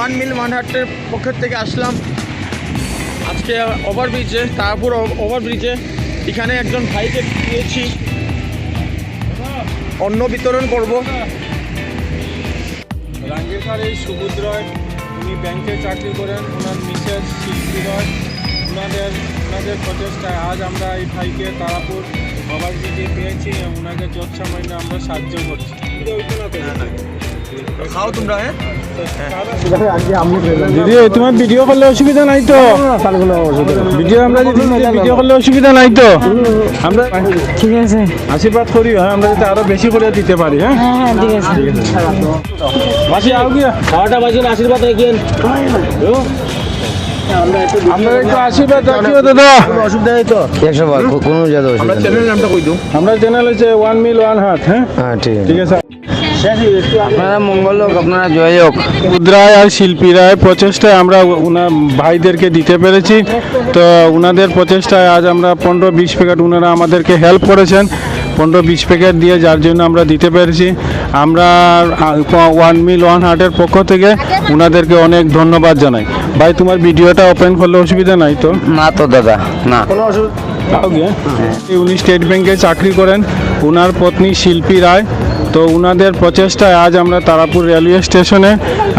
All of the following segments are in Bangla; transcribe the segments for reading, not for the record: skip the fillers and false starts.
ওয়ান মিল ওয়ানহাটের পক্ষের থেকে আসলাম আজকে ওভারব্রিজে, তারপর ওভারব্রিজে এখানে একজন ভাইকে পেয়েছি, অন্ন বিতরণ করব। রাঙ্গিরখার এই সুবোধ রয়, উনি ব্যাংকে চাকরি করেন, ওনার মিসেস শিল্পী রয়। ওনাদের প্রচেষ্টায় আজ আমরা এই ভাইকে তারাপুর ওভারব্রিজে পেয়েছি, ওনাকে যৎসামান্য আমরা সাহায্য করছি। খাও তোমরা। দিদি তোমার ভিডিও করলে অসুবিধা নাই তো? ভিডিও আমরা ভিডিও করলে অসুবিধা নাই তো? আমরা ঠিক আছে, আশীর্বাদ করি, হ্যাঁ, আমরা যাতে আরো বেশি করে দিতে পারি। হ্যাঁ হ্যাঁ ঠিক আছে। মাসি আও গিয়া 12টা বাজে আশীর্বাদ রাখেন। আমরা একটু আশীর্বাদ রাখিও দাদা, অসুবিধা নেই তো? কোনো জায়গা আমরা চ্যানেলের নামটা কই দিও। আমরা চ্যানেল হচ্ছে ওয়ান মিল ওয়ান হার্ট। হ্যাঁ হ্যাঁ ঠিক আছে। আপনারা মঙ্গল হোক, আপনারা জয় হোক। মুদ্রায় আর শিল্পী রায় প্রচেষ্টায় আমরা ওনার ভাইদেরকে দিতে পেরেছি। তো ওনাদের প্রচেষ্টায় আজ আমরা 15-20 প্যাকেট ওনারা আমাদেরকে হেল্প করেছেন, 15-20 প্যাকেট দিয়ে, যার জন্য আমরা দিতে পেরেছি। আমরা ওয়ান মিল ওয়ান হার্টের পক্ষ থেকে ওনাদেরকে অনেক ধন্যবাদ জানাই। ভাই তোমার ভিডিওটা ওপেন করলে অসুবিধা নাই তো? না তো দাদা, না। উনি স্টেট ব্যাংকে চাকরি করেন, ওনার পত্নী শিল্পী রায়। তো ওনাদের প্রচেষ্টায় আজ আমরা তারাপুর রেলওয়ে স্টেশনে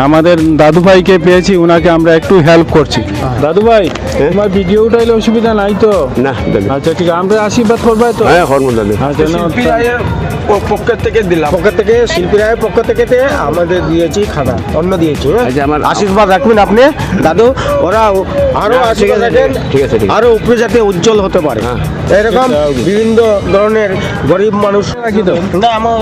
আমাদের দাদু ভাইকে পেয়েছি, ওনাকে আমরা একটু হেল্প করছি। দাদু ভাই তোমার ভিডিও উঠাইলে অসুবিধা নাই তো? না আচ্ছা ঠিক আছে, আমরা আশীর্বাদ করবাই তো? হ্যাঁ হরমোন দাদু। আচ্ছা শিল্পী রায়ের পক্ষ থেকে দিলাম, শিল্পী রায়ের পক্ষ থেকে আমাদের দিয়েছি খানা, অন্ন দিয়েছি। আচ্ছা, আমার আশীর্বাদ রাখবেন আপনি দাদু, ওরা আরো আশীর্বাদ রাখেন, ঠিক আছে, ঠিক আছে। আরো উপরে যাতে উজ্জ্বল হতে পারে। এরকম বিভিন্ন ধরনের গরিব মানুষ রাখি তো। না আমার